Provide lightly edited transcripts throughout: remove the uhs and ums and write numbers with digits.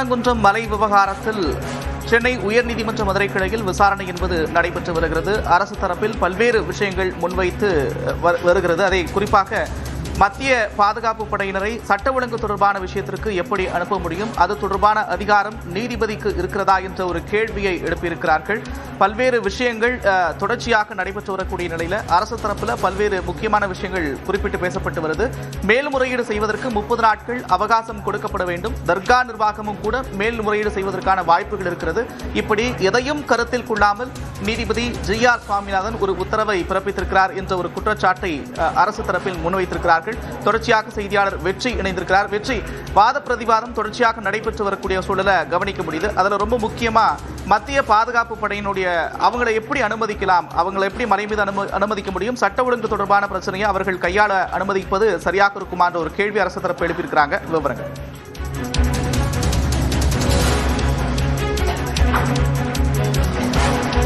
திருப்பரங்குன்றம் மலை விவகாரத்தில் சென்னை உயர்நீதிமன்ற மதுரை கிளையில் விசாரணை என்பது நடைபெற்று வருகிறது. அரசு தரப்பில் பல்வேறு விஷயங்கள் முன்வைத்து வருகிறது. அதை குறிப்பாக மத்திய பாதுகாப்பு படையினரை சட்ட ஒழுங்கு தொடர்பான விஷயத்திற்கு எப்படி அனுப்ப முடியும், அது தொடர்பான அதிகாரம் நீதிபதிக்கு இருக்கிறதா என்ற ஒரு கேள்வியை எழுப்பியிருக்கிறார்கள். பல்வேறு விஷயங்கள் தொடர்ச்சியாக நடைபெற்று வரக்கூடிய நிலையில் அரசு தரப்பில் பல்வேறு முக்கியமான விஷயங்கள் குறிப்பிட்டு பேசப்பட்டு வருது. மேல்முறையீடு செய்வதற்கு 30 நாட்கள் அவகாசம் கொடுக்கப்பட வேண்டும். தர்கா நிர்வாகமும் கூட மேல்முறையீடு செய்வதற்கான வாய்ப்புகள் இருக்கிறது. இப்படி எதையும் கருத்தில் கொள்ளாமல் நீதிபதி ஜி.ஆர். சுவாமிநாதன் ஒரு உத்தரவை பிறப்பித்திருக்கிறார் என்ற ஒரு குற்றச்சாட்டை அரசு தரப்பில் முன்வைத்திருக்கிறார். தொடர்ச்சியாக செய்தியாளர் வெற்றி இணைந்திருக்கிறார். வெற்றி, வாத பிரதிவாதம் தொடர்ச்சியாக நடைபெற்று வரக்கூடிய சூழலை கவனிக்க முடியுது. அதுல ரொம்ப முக்கியமா மத்திய பாதுகாப்பு படையினுடைய அவங்களை எப்படி அனுமதிக்கலாம், அவங்களை எப்படி மலை மீது அனுமதிக்க முடியும், சட்ட ஒழுங்கு தொடர்பான பிரச்சனையை அவர்கள் கையாள அனுமதிப்பது சரியாக இருக்குமா என்ற ஒரு கேள்வி அரசு தரப்பு எழுப்பியிருக்கிறாங்க. விவரங்கள்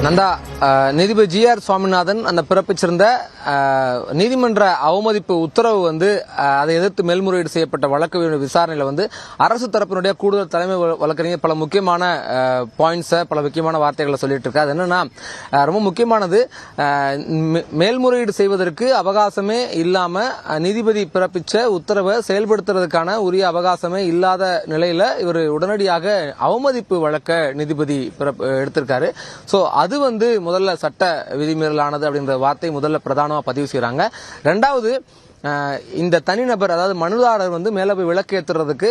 நந்தா, நீதிபதி ஜி.ஆர். சுவாமிநாதன் அந்த பிறப்பிச்சிருந்த நீதிமன்ற அவமதிப்பு உத்தரவு அதை எதிர்த்து மேல்முறையீடு செய்யப்பட்ட வழக்கு விசாரணையில் அரசு தரப்பினுடைய கூடுதல் தலைமை வழக்கறிஞர் பல முக்கியமான பாயிண்ட்ஸை, பல முக்கியமான வார்த்தைகளை சொல்லிட்டு இருக்காரு. அது என்னன்னா, ரொம்ப முக்கியமானது, மேல்முறையீடு செய்வதற்கு அவகாசமே இல்லாம நீதிபதி பிறப்பிச்ச உத்தரவை செயல்படுத்துறதுக்கான உரிய அவகாசமே இல்லாத நிலையில இவர் உடனடியாக அவமதிப்பு வழக்க நீதிபதி எடுத்திருக்காரு. சோ அது முதல்ல சட்ட விதிமீறலானது அப்படின்ற வார்த்தை முதல்ல பிரதானமா பதிவு செய்யறாங்க. ரெண்டாவது, இந்த தனிநபர், அதாவது மனுதாரர் மேல போய் விளக்கேற்றுறதுக்கு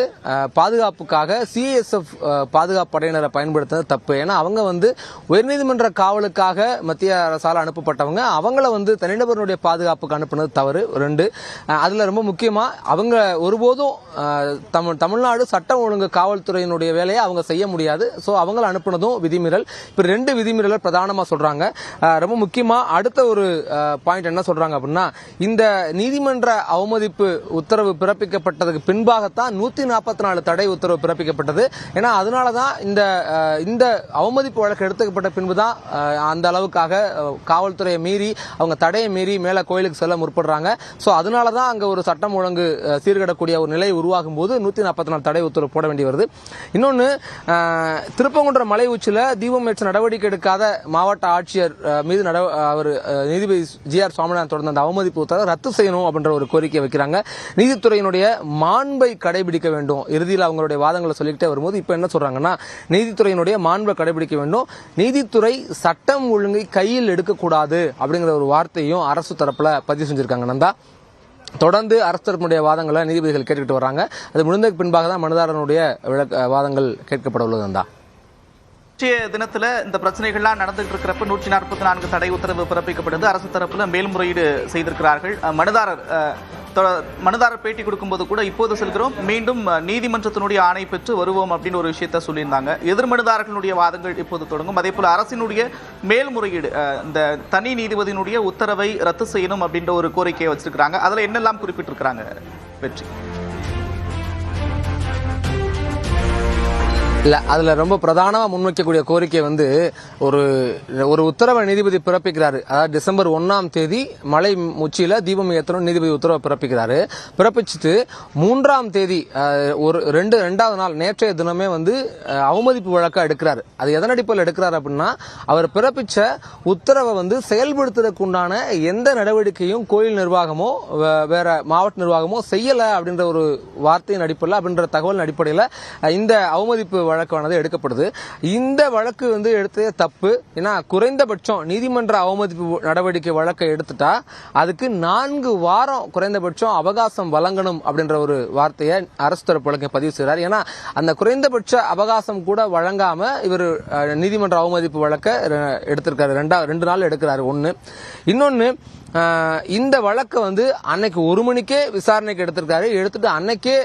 பாதுகாப்புக்காக சிஎஸ்எஃப் பாதுகாப்பு படையினரை பயன்படுத்துறது தப்பு. ஏன்னா அவங்க உயர்நீதிமன்ற காவலுக்காக மத்திய அரசால் அனுப்பப்பட்டவங்க, அவங்கள தனிநபருடைய பாதுகாப்புக்கு அனுப்புனது தவறு. 2, அதுல ரொம்ப முக்கியமா அவங்க ஒருபோதும் தமிழ்நாடு சட்டம் ஒழுங்கு காவல்துறையினுடைய வேலையை அவங்க செய்ய முடியாது. சோ அவங்கள அனுப்புனதும் விதிமீறல். இப்ப 2 விதிமீறலை பிரதானமா சொல்றாங்க. ரொம்ப முக்கியமா அடுத்த ஒரு பாயிண்ட் என்ன சொல்றாங்க அப்படின்னா, இந்த நீதிமன்ற அவமதிப்பு உத்தரவு பிறப்பிக்கப்பட்டதுக்கு பின்பாகத்தான் 144 தடை உத்தரவு பிறப்பிக்கப்பட்டது. ஏன்னா அதனாலதான் இந்த அவமதிப்பு வழக்கு எடுத்துக்கப்பட்ட பின்புதான் அந்த அளவுக்காக காவல்துறையை மீறி, அவங்க தடையை மீறி மேல கோயிலுக்கு செல்ல முற்படுறாங்க. சோ அதனாலதான் அங்க ஒரு சட்டம் ஒழுங்கு சீர்கடக்கூடிய ஒரு நிலை உருவாகும் போது 144 தடை உத்தரவு போட வேண்டி வருது. இன்னொன்னு, திருப்பங்குன்றம் மலை உச்சியில தீபம் ஏற்ற நடவடிக்கை எடுக்காத மாவட்ட ஆட்சியர் மீது அவர் நீதிபதி ஜி.ஆர். சுவாமிநாதன் தொடர்ந்த அந்த அவமதிப்பு உத்தரவை ரத்து செய்யணும் அப்படின்ற ஒரு கோரிக்கை வைக்கிறாங்க. நீதித்துறையினுடைய மாண்பை கடைபிடிக்க வேண்டும். இறுதியில் அவங்களுடைய வாதங்களை சொல்லிக்கிட்டே வரும்போது இப்ப என்ன சொல்றாங்கன்னா, நீதித்துறையினுடைய மாண்பை கடைபிடிக்க வேண்டும், நீதித்துறை சட்டம் ஒழுங்கை கையில் எடுக்கக்கூடாது அப்படிங்கிற ஒரு வார்த்தையும் அரசு தரப்புல பதிவு செஞ்சிருக்காங்க. நந்தா, தொடர்ந்து அரசு தரப்புடைய வாதங்களை நீதிபதிகள் கேட்டுக்கிட்டு வர்றாங்க. அது முடிந்ததுக்கு பின்பாக தான் மனுதாரனுடைய வாதங்கள் கேட்கப்பட உள்ளது. நந்தா, தினத்துல இந்த பிரச்சனைகள்லாம் நடந்துட்டு இருக்கிறப்ப 144 தடை உத்தரவு பிறப்பிக்கப்பட்டது. அரசு தரப்புல மேல்முறையீடு செய்திருக்கிறார்கள். மனுதாரர் பேட்டி கொடுக்கும்போது கூட இப்போது செல்கிறோம், மீண்டும் நீதிமன்றத்தினுடைய ஆணை பெற்று வருவோம் அப்படின்னு ஒரு விஷயத்த சொல்லியிருந்தாங்க. எதிர் மனுதாரர்களுடைய வாதங்கள் இப்போது தொடங்கும். அதே போல அரசினுடைய மேல்முறையீடு, இந்த தனி நீதிபதியினுடைய உத்தரவை ரத்து செய்யணும் அப்படின்ற ஒரு கோரிக்கையை வச்சிருக்கிறாங்க. அதுல என்னெல்லாம் குறிப்பிட்டிருக்கிறாங்க வெற்றி? இல்ல, அதுல ரொம்ப பிரதானமா முன்வைக்கக்கூடிய கோரிக்கை ஒரு உத்தரவை நீதிபதி பிறப்பிக்கிறாரு. அதாவது டிசம்பர் 1ஆம் தேதி மலை உச்சியில தீபம் ஏற்றணும் நீதிபதி உத்தரவை பிறப்பிக்கிறாரு. பிறப்பிச்சுட்டு 3ஆம் தேதி ரெண்டாவது நாள் நேற்றைய தினமே அவமதிப்பு வழக்கா எடுக்கிறாரு. அது எதன் அடிப்படையில் எடுக்கிறாரு அப்படின்னா, அவர் பிறப்பிச்ச உத்தரவை செயல்படுத்துறதுக்கு உண்டான எந்த நடவடிக்கையும் கோயில் நிர்வாகமோ வேற மாவட்ட நிர்வாகமோ செய்யல அப்படின்ற ஒரு வார்த்தையின் அடிப்படையில், அப்படின்ற தகவலின் அடிப்படையில் இந்த அவமதிப்பு வழக்கானது எடுக்கப்படுது. இந்த வழக்கு எடுத்ததே தப்பு. ஏன்னா குறைந்தபட்சம் நீதிமன்ற அவமதிப்பு நடவடிக்கை வழக்கை எடுத்துட்டா அதுக்கு 4 வாரம் குறைந்தபட்சம் அவகாசம் வழங்கணும் அப்படின்ற ஒரு வார்த்தையை அரசு தரப்பு வழக்கை பதிவு செய்கிறார். ஏன்னா அந்த குறைந்தபட்ச அவகாசம் கூட வழங்காம இவர் நீதிமன்ற அவமதிப்பு வழக்கை எடுத்திருக்காரு. 2 நாள் எடுக்கிறாரு. 1. இன்னொன்னு, இந்த வழக்கை அன்னைக்கு 1 மணிக்கே விசாரணைக்கு எடுத்திருக்காரு. எடுத்துட்டு அன்னைக்கே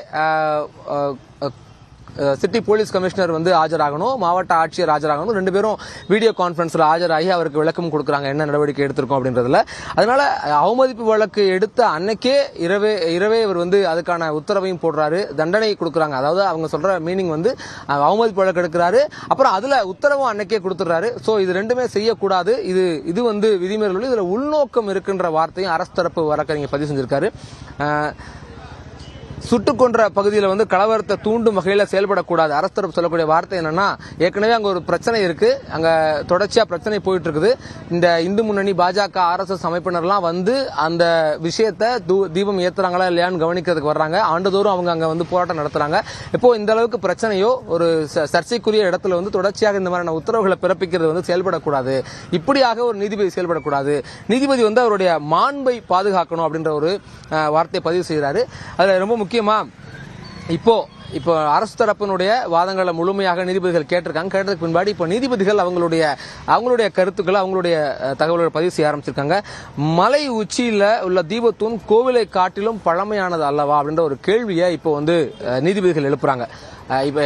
சிட்டி போலீஸ் கமிஷனர் ஆஜராகணும், மாவட்ட ஆட்சியர் ஆஜராகணும். 2 பேரும் வீடியோ கான்பரன்ஸ்ல ஆஜராகி அவருக்கு விளக்கம் கொடுக்கறாங்க என்ன நடவடிக்கை எடுத்திருக்கோம் அப்படின்றதுல. அதனால அவமதிப்பு வழக்கு எடுத்த அன்னைக்கே இரவே இவர் அதுக்கான உத்தரவையும் போடுறாரு, தண்டனை கொடுக்கறாங்க. அதாவது அவங்க சொல்ற மீனிங் அவமதிப்பு வழக்கு எடுக்கிறாரு, அப்புறம் அதுல உத்தரவும் அன்னைக்கே கொடுத்துறாரு. சோ இது 2மே செய்யக்கூடாது, இது விதிமீறல். இதுல உள்நோக்கம் இருக்குன்ற வார்த்தையும் அரசு தரப்பு வழக்கறிஞர் பதிவு செஞ்சிருக்காரு. சுட்டுக் கொன்ற பகுதியில் வந்து கலவரத்தை தூண்டும் வகையில் செயல்படக்கூடாது. அரசு தரப்பு சொல்லக்கூடிய வார்த்தை என்னன்னா, ஏற்கனவே அங்க ஒரு பிரச்சனை இருக்கு, அங்க தொடர்ச்சியா பிரச்சனை போயிட்டு இருக்குது. இந்த இந்து முன்னணி, பாஜக, RSS அமைப்பினர்லாம் வந்து அந்த விஷயத்தை தீபம் ஏத்துறாங்களா இல்லையான்னு கவனிக்கிறதுக்கு வர்றாங்க. ஆண்டுதோறும் அவங்க அங்க வந்து போராட்டம் நடத்துறாங்க. இப்போ இந்த அளவுக்கு பிரச்சனையோ ஒரு சர்ச்சைக்குரிய இடத்துல வந்து தொடர்ச்சியாக இந்த மாதிரியான உத்தரவுகளை பிறப்பிக்கிறது வந்து செயல்படக்கூடாது. இப்படியாக ஒரு நீதிபதி செயல்படக்கூடாது. நீதிபதி வந்து அவருடைய மாண்பை பாதுகாக்கணும் அப்படின்ற ஒரு வார்த்தையை பதிவு செய்கிறாரு. அதுல ரொம்ப முக்கியமா இப்போ அரசு தரப்பினுடைய வாதங்களை முழுமையாக நீதிபதிகள் கேட்டிருக்காங்க. கேட்டதுக்கு பின்பாடி இப்போ நீதிபதிகள் அவங்களுடைய கருத்துக்களை, அவங்களுடைய தகவல்களை பதிவு செய்ய ஆரம்பிச்சிருக்காங்க. மலை உச்சியில உள்ள தீபத்தூண் கோவிலை காட்டிலும் பழமையானது அல்லவா அப்படின்ற ஒரு கேள்வியை இப்போ வந்து நீதிபதிகள் எழுப்புறாங்க. இப்ப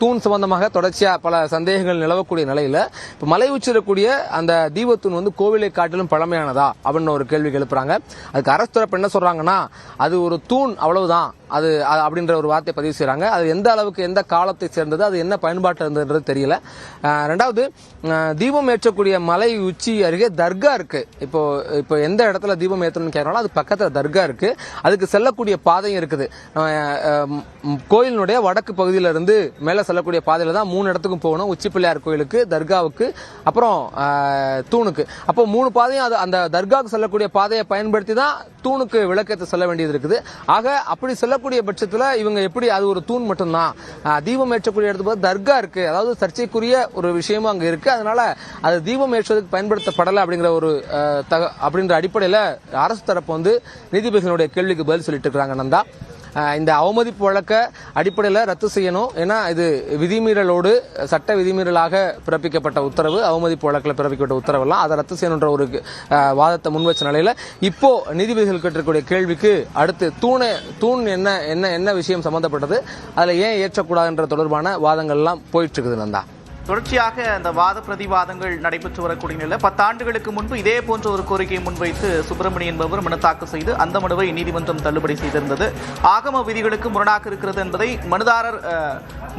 தூண் சம்பந்தமாக தொடர்ச்சியா பல சந்தேகங்கள் நிலவக்கூடிய நிலையில இப்ப மலை உச்சிரக்கூடிய அந்த தீபத்தூண் வந்து கோவிலை காட்டிலும் பழமையானதா அப்படின்னு ஒரு கேள்வி எழுப்புறாங்க. அதுக்கு அரசு தரப்பு என்ன சொல்றாங்கன்னா, அது ஒரு தூண் அவ்வளவுதான் அது அப்படின்ற ஒரு வார்த்தை பதிவு செய்யறாங்க. அது எந்த அளவுக்கு, எந்த காலத்தை சேர்ந்தது, அது என்ன பயன்பாட்டு இருந்ததுன்றது தெரியல. ரெண்டாவது, தீபம் ஏற்றக்கூடிய மலை உச்சி அருகே தர்கா இருக்கு. இப்போ எந்த இடத்துல தீபம் ஏற்றணும்னு கேட்கறாங்களோ அது பக்கத்துல தர்கா இருக்கு. அதுக்கு செல்லக்கூடிய பாதையும் இருக்குது. கோயிலினுடைய வடக்கு பகுதியில இருந்து மேல செல்லக்கூடிய பாதையில தான் 3 இடத்துக்கும் போகணும். உச்சி பிள்ளையார் கோயிலுக்கு, தர்காவுக்கு, அப்புறம் தூணுக்கு. அப்போ 3 பாதையும் அந்த தர்காவுக்கு செல்லக்கூடிய பாதையை பயன்படுத்தி தான் தூணுக்கு விளக்கேற்ற செல்ல வேண்டியது இருக்குது. ஆக அப்படி செல்லக்கூடிய பட்சத்துல இவங்க எப்படி, அது ஒரு தூண் மட்டும்தான், தீபம் ஏற்றக்கூடிய இடத்துக்கு தர்கா இருக்கு, அதாவது சர்ச்சைக்குரிய ஒரு விஷயமும் அங்க இருக்கு, அதனால அது தீபம் ஏற்றுவதற்கு பயன்படுத்தப்படலை அப்படிங்கிற அடிப்படையில அரசு தரப்பு வந்து நீதிபதிகளுடைய கேள்விக்கு பதில் சொல்லிட்டு இருக்காங்க. நந்தா, இந்த அவமதிப்பு வழக்க அடிப்படையில் ரத்து செய்யணும். ஏன்னா இது விதிமீறலோடு சட்ட விதிமீறலாக பிறப்பிக்கப்பட்ட உத்தரவு, அவமதிப்பு வழக்கில் பிறப்பிக்கப்பட்ட உத்தரவெல்லாம் அதை ரத்து செய்யணுன்ற ஒரு வாதத்தை முன்வச்ச நிலையில இப்போ நீதிபதிகள் கேட்டிருக்கக்கூடிய கேள்விக்கு அடுத்து தூண் என்ன விஷயம் சம்பந்தப்பட்டது, அதுல ஏன் ஏற்றக்கூடாதுன்ற தொடர்பான வாதங்கள் எல்லாம் போயிட்டு இருக்குது. நந்தா, தொடர்ச்சியாக அந்த வாத பிரதிவாதங்கள் நடைபெற்று வரக்கூடிய நிலையில் 10 ஆண்டுகளுக்கு முன்பு இதே போன்ற ஒரு கோரிக்கையை முன்வைத்து சுப்பிரமணியன் என்பவர் மனு தாக்கல் செய்து அந்த மனுவை நீதிமன்றம் தள்ளுபடி செய்திருந்தது. ஆகம விதிகளுக்கு முரணாக இருக்கிறது என்பதை மனுதாரர்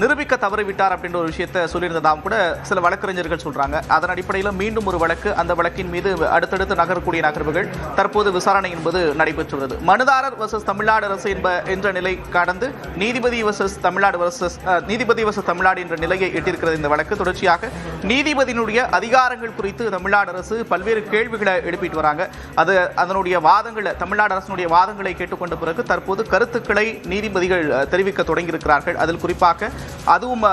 நிரூபிக்க தவறிவிட்டார் அப்படின்ற ஒரு விஷயத்தை சொல்லியிருந்ததாகவும் கூட சில வழக்கறிஞர்கள் சொல்றாங்க. அதன் அடிப்படையில் மீண்டும் ஒரு வழக்கு, அந்த வழக்கின் மீது அடுத்தடுத்து நகரக்கூடிய நகர்வுகள் தற்போது விசாரணை என்பது நடைபெற்று வருது. மனுதாரர் வர்சஸ் தமிழ்நாடு அரசு என்ற நிலை கடந்து நீதிபதி வர்சஸ் தமிழ்நாடு என்ற நிலையை எட்டியிருக்கிறது இந்த வழக்கு. தொடர்ச்சியாக நீதிபதியினுடைய அதிகாரங்கள் குறித்து தமிழ்நாடு அரசு பல்வேறு கேள்விகளை எழுப்பிட்டு வராங்க. அதனுடைய வாதங்களை, தமிழ்நாடு அரசினுடைய வாதங்களை கேட்டுக்கொண்ட பிறகு தற்போது கருத்துக்களை நீதிபதிகள் தெரிவிக்க தொடங்கியிருக்கிறார்கள். அதில் குறிப்பாக அதுவும்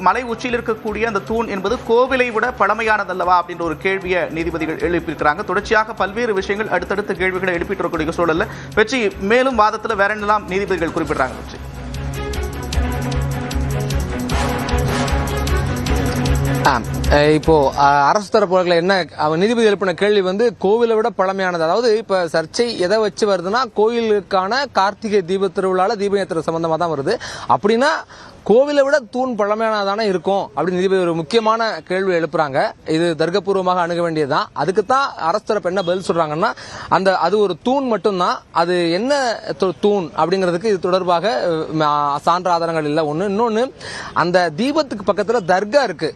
மலை உச்சியில் இருக்கக்கூடிய அந்த தூண் என்பது கோவிலை விட பழமையானதல்லவா அப்படின்ற ஒரு கேள்வியை நீதிபதிகள் எழுப்பியிருக்கிறாங்க. தொடர்ச்சியாக பல்வேறு விஷயங்கள் அடுத்தடுத்த கேள்விகளை எழுப்பிட்டு வரக்கூடிய சூழல்ல வெற்றி மேலும் வாதத்தில் வேற என்னெல்லாம் நீதிபதிகள் குறிப்பிடுறாங்க வெற்றி? இப்போ அரசு தரப்புல என்ன நீதிபதி எழுப்பின கேள்வி வந்து கோவிலை விட பழமையானது. அதாவது இப்ப சர்ச்சை எதை வச்சு வருதுன்னா, கோயிலுக்கான கார்த்திகை தீப திருவிழால தீபம் ஏற்றுற சம்பந்தமா தான் வருது. அப்படின்னா கோவிலை விட தூண் பழமையானதானே இருக்கும் அப்படின்னு நீதிபதி ஒரு முக்கியமான கேள்வி எழுப்புறாங்க. இது தர்க்கபூர்வமாக அணுக வேண்டியதுதான். அதுக்கு தான் அரசு தரப்பு என்ன பதில் சொல்றாங்கன்னா, அது ஒரு தூண் மட்டும்தான், அது என்ன தூண் அப்படிங்கிறதுக்கு இது தொடர்பாக சான்ற ஆதாரங்கள் இல்லை. இன்னொன்னு, அந்த தீபத்துக்கு பக்கத்துல தர்கா இருக்கு.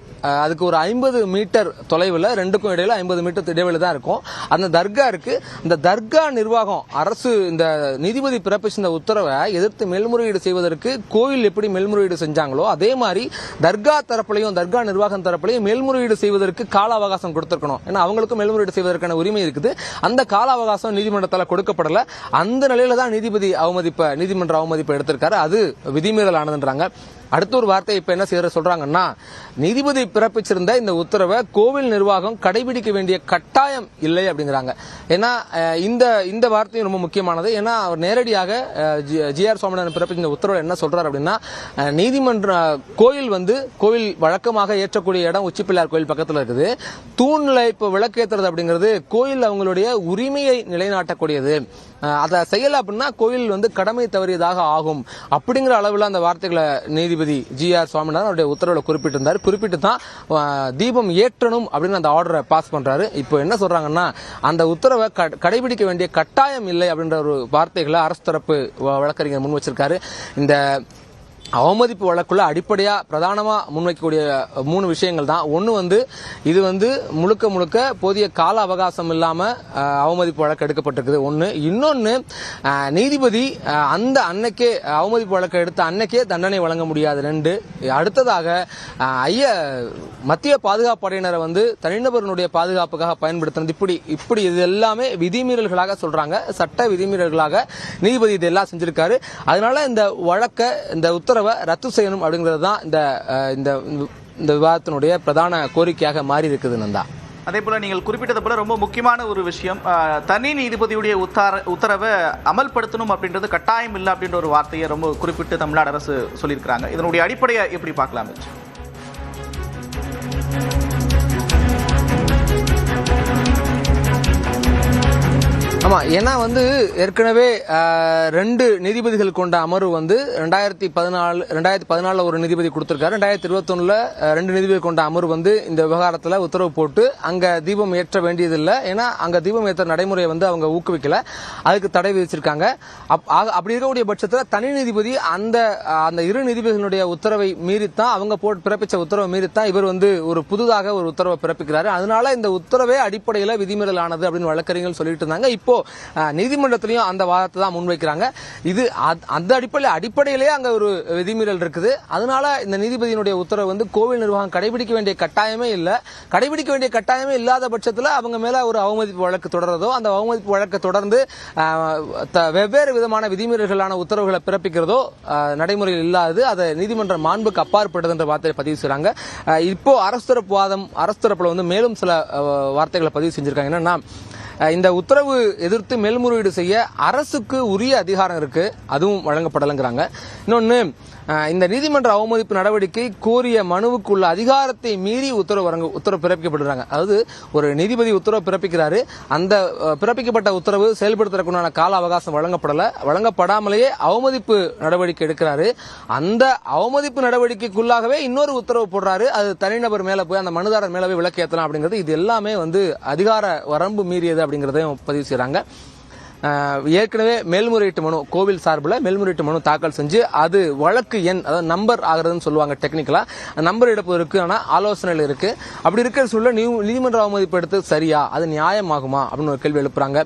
அதுக்கு ஒரு 50 மீட்டர் தொலைவில், ரெண்டுக்கும் இடையில 50 மீட்டர் இடைவெளி தான் இருக்கும். அந்த தர்கா இருக்கு. அந்த தர்கா நிர்வாகம், அரசு இந்த நீதிபதி பிறப்பிச்சிருந்த உத்தரவை எதிர்த்து மேல்முறையீடு செய்வதற்கு கோயில் எப்படி மேல்முறையீடு செஞ்சாங்களோ அதே மாதிரி தர்கா தரப்புலையும், தர்கா நிர்வாகம் தரப்புலையும் மேல்முறையீடு செய்வதற்கு கால அவகாசம் கொடுத்திருக்கணும். ஏன்னா அவங்களுக்கும் மேல்முறையீடு செய்வதற்கான உரிமை இருக்குது. அந்த கால அவகாசம் நீதிமன்றத்தால் கொடுக்கப்படல. அந்த நிலையில தான் நீதிமன்ற அவமதிப்பை எடுத்திருக்காரு. அது விதிமீறல் ஆனதுன்றாங்க. அடுத்த ஒரு வார்த்தை இப்ப என்ன செய்ய சொல்றாங்கன்னா, நீதிபதி பிறப்பிச்சிருந்த இந்த உத்தரவை கோவில் நிர்வாகம் கடைபிடிக்க வேண்டிய கட்டாயம் இல்லை அப்படிங்கிறாங்க. ஏன்னா இந்த வார்த்தையும் ரொம்ப முக்கியமானது. ஏன்னா அவர் நேரடியாக ஜிஆர் சுவாமிநாதன் பிறப்பிச்ச உத்தரவு என்ன சொல்றாரு அப்படின்னா, கோயில் வழக்கமாக ஏற்றக்கூடிய இடம் உச்சிப்பிள்ளையார் கோயில் பக்கத்துல இருக்குது. தூண்ல இப்ப விளக்கேற்றுறது அப்படிங்கிறது கோயில் அவங்களுடைய உரிமையை நிலைநாட்டக்கூடியது. அதை செய்யல அப்படின்னா கோயில் கடமை தவறியதாக ஆகும் அப்படிங்கிற அளவில் அந்த வார்த்தைகளை நீதிபதி ஜிஆர் சுவாமிநாதன் அவருடைய உத்தரவுல குறிப்பிட்டிருந்தார். குறிப்பிட்டு தான் தீபம் ஏற்றணும் அப்படின்னு அந்த ஆர்டரை பாஸ் பண்றாரு. இப்போ என்ன சொல்றாங்கன்னா, அந்த உத்தரவை கடைபிடிக்க வேண்டிய கட்டாயம் இல்லை அப்படின்ற ஒரு வார்த்தைகளை அரசு தரப்பு வழக்கறிஞர் முன் வச்சிருக்காரு. அவமதிப்பு வழக்குள்ள அடிப்படையா பிரதானமா முன்வைக்கக்கூடிய 3 விஷயங்கள் தான். ஒன்று இது முழுக்க போதிய கால அவகாசம் இல்லாம அவமதிப்பு வழக்கு எடுக்கப்பட்டிருக்குது ஒன்று. இன்னொன்னு நீதிபதி அந்த அன்னைக்கே அவமதிப்பு வழக்கு எடுத்த அன்னைக்கே தண்டனை வழங்க முடியாது 2. அடுத்ததாக மத்திய பாதுகாப்பு படையினரை தனிநபர்களுடைய பாதுகாப்புக்காக பயன்படுத்தினது இப்படி இது எல்லாமே விதிமீறல்களாக சொல்றாங்க, சட்ட விதிமீறல்களாக நீதிபதி இதெல்லாம் செஞ்சிருக்காரு. அதனால இந்த வழக்கை இந்த உத்தரவை ரத்து செய்யணும் அப்படிங்கிறது தான் இந்த விவாதத்தினுடைய பிரதான கோரிக்கையாக மாறி இருக்குது நந்தா. அதே போல நீங்கள் குறிப்பிட்டது போல ரொம்ப முக்கியமான ஒரு விஷயம், தனி நீதிபதியுடைய உத்தரவை அமல்படுத்தணும் அப்படின்றது கட்டாயம் இல்லை அப்படின்ற ஒரு வார்த்தையை ரொம்ப குறிப்பிட்டு தமிழ்நாடு அரசு சொல்லியிருக்கிறாங்க. இதனுடைய அடிப்படையை எப்படி பார்க்கலாம்? ஆமா, ஏன்னா ஏற்கனவே 2 நீதிபதிகள் கொண்ட அமர்வு 2014 ஒரு நீதிபதி கொடுத்திருக்காரு. 2021 2 நீதிபதி கொண்ட அமர்வு இந்த விவகாரத்துல உத்தரவு போட்டு அங்க தீபம் ஏற்ற வேண்டியதில்லை, ஏன்னா அங்க தீபம் ஏற்ற நடைமுறையை அவங்க ஊக்குவிக்கல, அதுக்கு தடை விதிச்சிருக்காங்க. அப்படி இருக்கக்கூடிய பட்சத்துல தனி நீதிபதி அந்த 2 நீதிபதிகளுடைய உத்தரவை மீறித்தான் அவங்க பிறப்பிச்ச உத்தரவை மீறித்தான் இவர் ஒரு புதுதாக ஒரு உத்தரவை பிறப்பிக்கிறாரு. அதனால இந்த உத்தரவே அடிப்படையில் விதிமீறல் ஆனது அப்படின்னு வழக்கறிஞர்கள் சொல்லிட்டு இருந்தாங்க. இப்போ நீதிமன்றத்திலையும் அந்த வாதத்தை தான் முன்வைக்கிறாங்க. இது அந்த அடிப்படையிலேயே அங்க ஒரு விதிமீறல் இருக்குது. அதனால இந்த நீதிபதியினுடைய உத்தரவு கோவில் நிர்வாகம் கடைபிடிக்க வேண்டிய கட்டாயமே இல்லை. கடைபிடிக்க வேண்டிய கட்டாயமே இல்லாத பட்சத்தில் அவங்க மேல ஒரு அவமதிப்பு வழக்கு தொடர்றதோ, அந்த அவமதிப்பு வழக்கை தொடர்ந்து வெவ்வேறு விதமான விதிமீறல்களான உத்தரவுகளை பிறப்பிக்கிறதோ நடைமுறையில் இல்லாது, அதை நீதிமன்ற மாண்புக்கு அப்பாற்பட்டது என்ற வார்த்தையை பதிவு செய்றாங்க. இப்போ அரசு தரப்புல மேலும் சில வார்த்தைகளை பதிவு செஞ்சிருக்காங்க. என்னன்னா, இந்த உத்தரவு எதிர்த்து மேல்முறையீடு செய்ய அரசுக்கு உரிய அதிகாரம் இருக்கு, அதுவும் வழங்கப்படலைங்கிறாங்க. இன்னொன்னு, இந்த நீதிமன்ற அவமதிப்பு நடவடிக்கை கோரிய மனுவுக்கு உள்ள அதிகாரத்தை மீறி உத்தரவு பிறப்பிக்கப்படுறாங்க. அதாவது ஒரு நீதிபதி உத்தரவு பிறப்பிக்கிறாரு, அந்த பிறப்பிக்கப்பட்ட உத்தரவு செயல்படுத்துறதுக்குண்டான கால அவகாசம் வழங்கப்படாமலேயே அவமதிப்பு நடவடிக்கை எடுக்கிறாரு. அந்த அவமதிப்பு நடவடிக்கைக்குள்ளாகவே இன்னொரு உத்தரவு போடுறாரு, அது தனிநபர் மேல போய் அந்த மனுதாரர் மேல போய் விலக்கு ஏற்றலாம் அப்படிங்கிறது. இது எல்லாமே அதிகார வரம்பு மீறியது அப்படிங்கறதையும் பதிவு செய்றாங்க. ஏற்கனவே மேல்முறையீட்டு மனு கோவில் சார்பில் மேல்முறையீட்டு மனு தாக்கல் செஞ்சு அது வழக்கு எண், அதாவது நம்பர் ஆகிறதுன்னு சொல்லுவாங்க டெக்னிக்கலா, நம்பர் எடுப்பதற்கு ஆனால் ஆலோசனையில் இருக்கு. அப்படி இருக்கிற சூழல் நீதிமன்ற அவமதிப்பு எடுத்து சரியா, அது நியாயமாகுமா அப்படின்னு ஒரு கேள்வி எழுப்புறாங்க.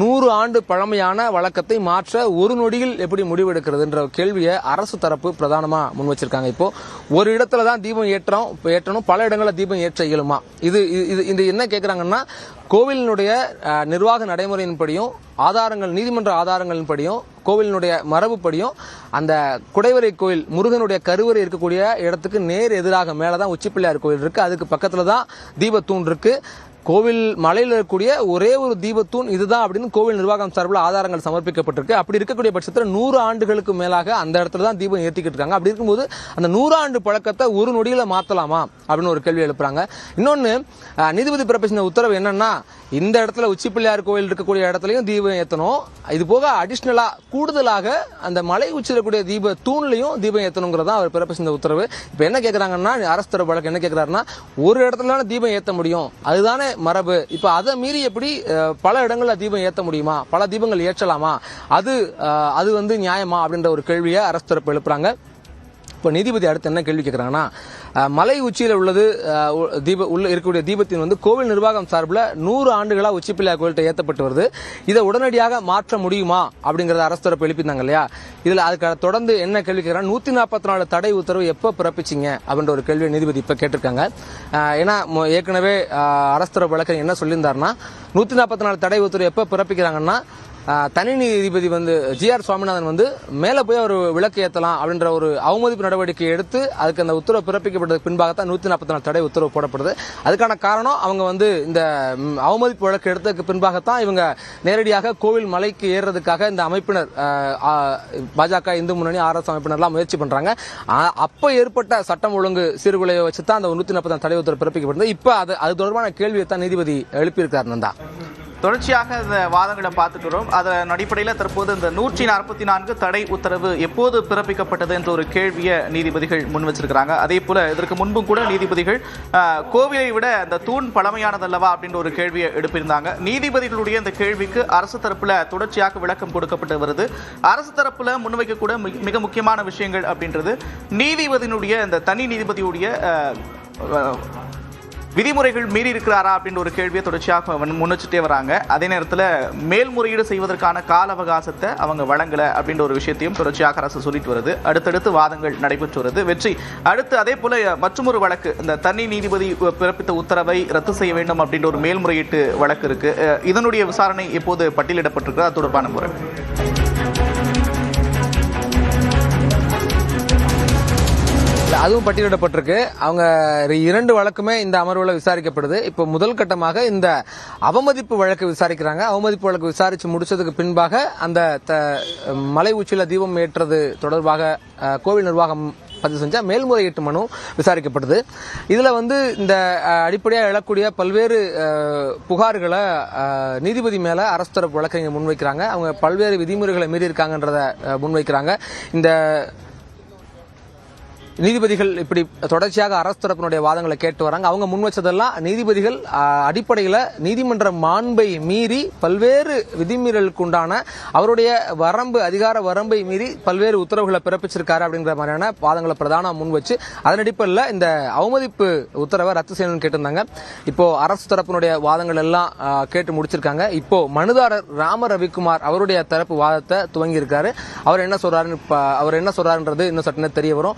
100 ஆண்டு பழமையான வழக்கத்தை மாற்ற ஒரு நொடியில் எப்படி முடிவெடுக்கிறதுன்ற கேள்வியை அரசு தரப்பு பிரதானமா முன் வச்சிருக்காங்க. இப்போ ஒரு இடத்துல தான் தீபம் ஏற்றணும், பல இடங்களில் தீபம் ஏற்ற இயலுமா? இது என்ன கேட்கிறாங்கன்னா, கோவிலினுடைய நிர்வாக நடைமுறையின்படியும் நீதிமன்ற ஆதாரங்களின்படியும் கோவிலினுடைய மரபுப்படியும் அந்த குடைவரை கோயில் முருகனுடைய கருவறை இருக்கக்கூடிய இடத்துக்கு நேர் எதிராக மேலதான் உச்சிப்பிள்ளையார் கோயில் இருக்கு, அதுக்கு பக்கத்துல தான் தீபத்தூண் இருக்கு. கோவில் மலையில் இருக்கக்கூடிய ஒரே ஒரு தீபத்தூண் இதுதான் அப்படின்னு கோவில் நிர்வாகம் சார்பில் ஆதாரங்கள் சமர்ப்பிக்கப்பட்டிருக்கு. அப்படி இருக்கக்கூடிய பட்சத்தில் 100 ஆண்டுகளுக்கு மேலாக அந்த இடத்துல தான் தீபம் ஏற்றிக்கிட்டு இருக்காங்க. அப்படி இருக்கும்போது அந்த 100 ஆண்டு பழக்கத்தை ஒரு நொடியில மாத்தலாமா அப்படின்னு ஒரு கேள்வி எழுப்புறாங்க. இன்னொன்னு, நீதிபதி பிறப்பிச்ச உத்தரவு என்னன்னா, இந்த இடத்துல உச்சிப்பிள்ளையார் கோயில் இருக்கக்கூடிய இடத்துலயும் தீபம் ஏற்றணும், இது போக அடிஷனலா கூடுதலாக அந்த மலை உச்சியில் இருக்கக்கூடிய தீப தூண்லையும் தீபம் ஏற்றணுங்கிறதா அவர் பிறப்பிச்ச உத்தரவு. இப்ப என்ன கேட்கிறாங்கன்னா, அரசு தரப்பு வழக்கு என்ன கேட்கிறாருன்னா, ஒரு இடத்துல தீபம் ஏற்ற முடியும், அதுதானே மரபு, இப்ப அதை மீறி எப்படி பல இடங்கள்ல தீபம் ஏற்ற முடியுமா, பல தீபங்கள் ஏற்றலாமா, அது நியாயமா அப்படின்ற ஒரு கேள்வியை அரசு தரப்பு எழுப்புறாங்க. இப்போ நீதிபதி அடுத்து என்ன கேள்வி கேட்கிறாங்கன்னா, மலை உச்சியில் இருக்கக்கூடிய தீபத்தின் கோவில் நிர்வாகம் சார்பில் 100 ஆண்டுகளா உச்சிப்பிள்ளையார் கோயில்கிட்ட ஏற்றப்பட்டு வருது, இதை உடனடியாக மாற்ற முடியுமா அப்படிங்கறத அரசு தரப்பு எழுப்பினாங்க இல்லையா? இதுல அதுக்கு தொடர்ந்து என்ன கேள்வி கேட்கிறாங்க, 144 தடை உத்தரவு எப்ப பிறப்பிச்சிங்க அப்படின்ற ஒரு கேள்வியை நீதிபதி இப்ப கேட்டிருக்காங்க. ஏன்னா ஏற்கனவே அரசு தரப்பு வழக்கறிஞர் என்ன சொல்லியிருந்தாருன்னா, 144 தடை உத்தரவு எப்ப பிறப்பிக்கிறாங்கன்னா, தனி நீதிபதி ஜிஆர் சுவாமிநாதன் மேல போய் ஒரு விளக்கு ஏற்றலாம் அப்படின்ற ஒரு அவமதிப்பு நடவடிக்கை எடுத்து அதுக்கு அந்த உத்தரவு பிறப்பிக்கப்பட்டதுக்கு பின்பாகத்தான் 144 தடை உத்தரவு போடப்படுது. அதுக்கான காரணம் அவங்க இந்த அவமதிப்பு வழக்கு எடுத்ததுக்கு பின்பாகத்தான் இவங்க நேரடியாக கோவில் மலைக்கு ஏறுறதுக்காக இந்த அமைப்பினர் பாஜக, இந்து முன்னணி, RS அமைப்பினர்லாம் முயற்சி பண்றாங்க. அப்ப ஏற்பட்ட சட்டம் ஒழுங்கு சீர்குலையை வச்சுதான் அந்த 144 தடை உத்தரவு பிறப்பிக்கப்பட்டது. இப்ப அது தொடர்பான கேள்வியை தான் நீதிபதி எழுப்பியிருக்கார் நந்தா. தொடர்ச்சியாக இந்த வாதங்களை பார்த்துக்கிறோம். அதன் அடிப்படையில் தற்போது இந்த 144 தடை உத்தரவு எப்போது பிறப்பிக்கப்பட்டது என்ற ஒரு கேள்வியை நீதிபதிகள் முன் வச்சிருக்கிறாங்க. அதே போல இதற்கு முன்பும் கூட நீதிபதிகள் கோவிலை விட அந்த தூண் பழமையானதல்லவா அப்படின்ற ஒரு கேள்வியை எழுப்பியிருந்தாங்க. நீதிபதிகளுடைய இந்த கேள்விக்கு அரசு தரப்புல தொடர்ச்சியாக விளக்கம் கொடுக்கப்பட்டு வருது. அரசு தரப்புல முன்வைக்கக்கூட மிக முக்கியமான விஷயங்கள் அப்படின்றது நீதிபதியினுடைய இந்த தனி நீதிபதியுடைய விதிமுறைகள் மீறி இருக்கிறாரா அப்படின்ற ஒரு கேள்வியை தொடர்ச்சியாக முன்வச்சுட்டே வராங்க. அதே நேரத்தில் மேல்முறையீடு செய்வதற்கான கால அவகாசத்தை அவங்க வழங்கலை அப்படின்ற ஒரு விஷயத்தையும் தொடர்ச்சியாக அரசு சொல்லிட்டு வருது. அடுத்தடுத்து வாதங்கள் நடைபெற்று வருது. வெற்றி அடுத்து அதே போல மற்றொரு வழக்கு, இந்த தனி நீதிபதி பிறப்பித்த உத்தரவை ரத்து செய்ய வேண்டும் அப்படின்ற ஒரு மேல்முறையீட்டு வழக்கு இருக்கு. இதனுடைய விசாரணை எப்போது பட்டியலிடப்பட்டிருக்கு, அது தொடர்பான முறை அதுவும் பட்டியலிடப்பட்டிருக்கு. அவங்க 2 வழக்குமே இந்த அமர்வுல விசாரிக்கப்படுது. இப்போ முதல் கட்டமாக இந்த அவமதிப்பு வழக்கு விசாரிக்கிறாங்க. அவமதிப்பு வழக்கு விசாரிச்சு முடிச்சதுக்கு பின்பாக அந்த மலை உச்சியில தீபம் ஏற்றது தொடர்பாக கோவில் நிர்வாகம் பதிவு செஞ்ச மேல்முறையீட்டு மனு விசாரிக்கப்படுது. இதுல இந்த அடிப்படையாக எழக்கூடிய பல்வேறு புகார்களை நீதிபதி மேல அரசு தரப்பு வழக்கறிஞர் முன்வைக்கிறாங்க. அவங்க பல்வேறு விதிமுறைகளை மீறி இருக்காங்கன்றத முன்வைக்கிறாங்க. இந்த நீதிபதிகள் இப்படி தொடர்ச்சியாக அரசு தரப்பினுடைய வாதங்களை கேட்டு வராங்க. அவங்க முன் வச்சதெல்லாம் நீதிபதிகள் அடிப்படையில் நீதிமன்ற மாண்பை மீறி பல்வேறு விதிமீறலுக்கு உண்டான அவருடைய அதிகார வரம்பை மீறி பல்வேறு உத்தரவுகளை பிறப்பிச்சிருக்காரு அப்படிங்கிற மாதிரியான வாதங்களை பிரதான முன் வச்சு அதன் அடிப்படையில் இந்த அவமதிப்பு உத்தரவை ரத்து செய்யணும்னு கேட்டிருந்தாங்க. இப்போ அரசு தரப்பினுடைய வாதங்கள் எல்லாம் கேட்டு முடிச்சிருக்காங்க. இப்போ மனுதாரர் ராம ரவிக்குமார் அவருடைய தரப்பு வாதத்தை துவங்கி இருக்காரு. அவர் என்ன சொல்றாருன்றது இன்னும் சட்டனே தெரிய வரும்.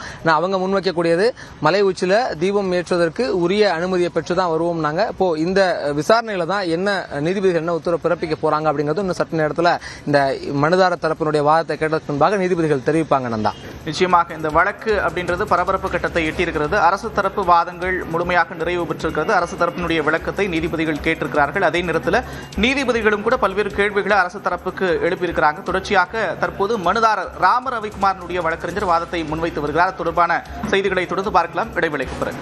அவங்க முன்வைக்கக்கூடியது மலை உச்சியில தீபம் ஏற்றுவதற்கு உரிய அனுமதியை பெற்று தான் வருவோம். நாங்க இப்போ இந்த விசாரணையில தான் என்ன நீதிபதிகள் என்ன உத்தரவு பிறப்பிக்க போறாங்க அப்படிங்கிறது இன்னும் சட்ட நேரத்தில் இந்த மனுதார தரப்பினுடைய வாதத்தை கேட்டதற்கு முன்பாக நீதிபதிகள் தெரிவிப்பாங்க. நந்தா, நிச்சயமாக இந்த வழக்கு அப்படின்றது பரபரப்பு கட்டத்தை எட்டியிருக்கிறது. அரசு தரப்பு வாதங்கள் முழுமையாக நிறைவு பெற்றிருக்கிறது. அரசு தரப்பினுடைய விளக்கத்தை நீதிபதிகள் கேட்டிருக்கிறார்கள். அதே நேரத்தில் நீதிபதிகளும் கூட பல்வேறு கேள்விகளை அரசு தரப்புக்கு எழுப்பியிருக்கிறாங்க. தொடர்ச்சியாக தற்போது மனுதாரர் ராம ரவிக்குமாரனுடைய வழக்கறிஞர் வாதத்தை முன்வைத்து வருகிறார். தொடர்பான செய்திகளை தொடர்ந்து பார்க்கலாம் இடைவேளைக்கு பிறகு.